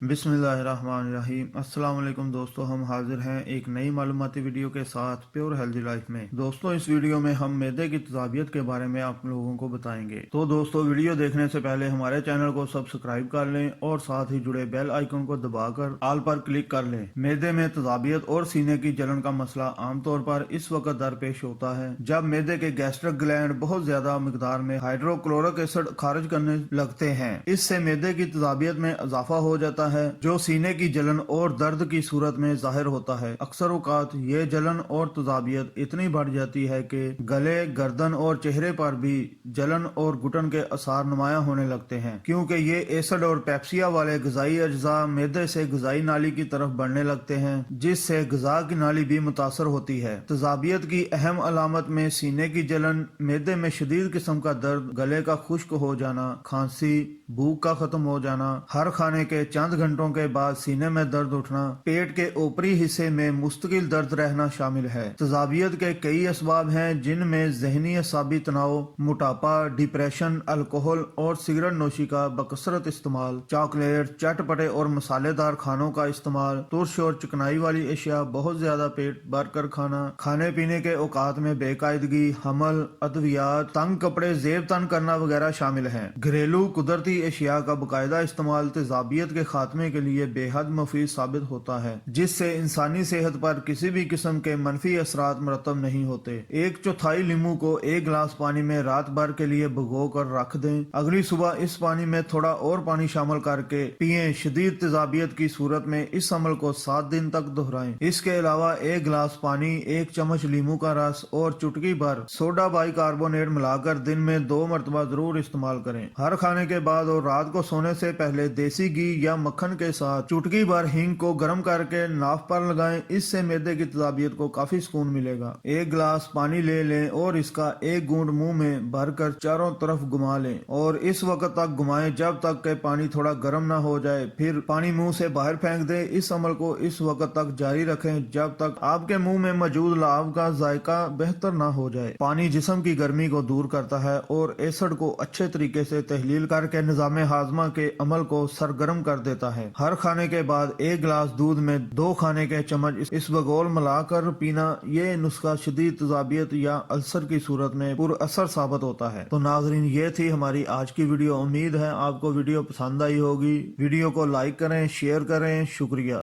बिस्मिल्लाहिर्रहमानिर्रहीम। अस्सलाम वालेकुम दोस्तों, हम हाजिर हैं एक नई मालूमाती वीडियो के साथ प्योर हेल्दी लाइफ में। दोस्तों, इस वीडियो में हम मैदे की तजाबियत के बारे में आप लोगों को बताएंगे। तो दोस्तों, वीडियो देखने से पहले हमारे चैनल को सब्सक्राइब कर लें और साथ ही जुड़े बेल आइकन को दबाकर ऑल पर क्लिक कर लें। मैदे में तजाबियत और सीने की जलन का मसला आमतौर पर इस वक्त दरपेश होता है जब मैदे के गैस्ट्रिक ग्लैंड बहुत ज्यादा मिकदार में हाइड्रोक्लोरिक एसिड खारिज करने लगते हैं। इससे मैदे की तजाबियत में इजाफा हो जाता है जो सीने की जलन और दर्द की सूरत में जाहिर होता है। अक्सर औकात ये जलन और तजाबियत इतनी बढ़ जाती है कि गले, गर्दन और चेहरे पर भी जलन और घुटन के आसार नुमाया होने लगते हैं, क्योंकि ये एसिड और पेप्सिया वाले गजाई अज्जा मैदे से गजाई नाली की तरफ बढ़ने लगते हैं, जिससे गजा की नाली भी मुतासर होती है। तजाबियत की अहम अलामत में सीने की जलन, मैदे में शदीद किस्म का दर्द, गले का खुश्क हो जाना, खांसी, भूख का खत्म हो जाना, हर खाने के चंद घंटों के बाद सीने में दर्द उठना, पेट के ऊपरी हिस्से में मुस्तकिल दर्द रहना शामिल है। तजाबियत के कई असबाब हैं, जिनमें जहनी असाबी तनाव, मोटापा, डिप्रेशन, अल्कोहल और सिगरेट नोशी का बकसरत इस्तेमाल, चॉकलेट, चटपटे और मसालेदार खानों का इस्तेमाल, तुर्श और चिकनाई वाली अशिया बहुत ज्यादा पेट भर कर खाना, खाने पीने के औकात में बेकायदगी, हमल, अद्वियात, तंग कपड़े जेब तन करना वगैरह शामिल हैं। घरेलू कुदरती अशिया का बाकायदा इस्तेमाल तजाबियत के खात्मे के लिए बेहद मुफीद साबित होता है, जिससे इंसानी सेहत पर किसी भी किस्म के मनफी असरात मरतब नहीं होते। 1/4 लीमू को 1 गिलास पानी में रात भर के लिए भिगो कर रख दें। अगली सुबह इस पानी में थोड़ा और पानी शामिल करके पिएं। शदीद तजाबियत की सूरत में इस अमल को 7 दिन तक दोहराएं। इसके अलावा 1 गिलास पानी, 1 चम्मच लीमू का रस और चुटकी भर सोडा बाइकार्बोनेट मिलाकर दिन में 2 मरतबा जरूर इस्तेमाल करें। हर खाने के बाद और रात को सोने से पहले देसी घी या मक्खन के साथ चुटकी भर हींग को गर्म करके नाफ पर लगाएं। इससे मैदे की तजाबियत को काफी सुकून मिलेगा। 1 गिलास पानी ले लें और इसका 1 घूंट मुंह में भरकर चारों तरफ घुमा लें और इस वक्त तक घुमाएं जब तक के पानी थोड़ा गर्म ना हो जाए। फिर पानी मुंह से बाहर फेंक दें। इस अमल को इस वक्त तक जारी रखें जब तक आपके मुंह में मौजूद लाव का जायका बेहतर ना हो जाए। पानी जिस्म की गर्मी को दूर करता है और एसिड को अच्छे तरीके से तहलील करके निजाम हाजमा के अमल को सरगर्म कर देता है। हर खाने के बाद 1 गिलास दूध में 2 खाने के चम्मच इसबगोल मिलाकर पीना। ये नुस्खा शदीद तजाबियत या अल्सर की सूरत में पुर असर साबित होता है। तो नाजरीन, ये थी हमारी आज की वीडियो। उम्मीद है आपको वीडियो पसंद आई होगी। वीडियो को लाइक करें, शेयर करें। शुक्रिया।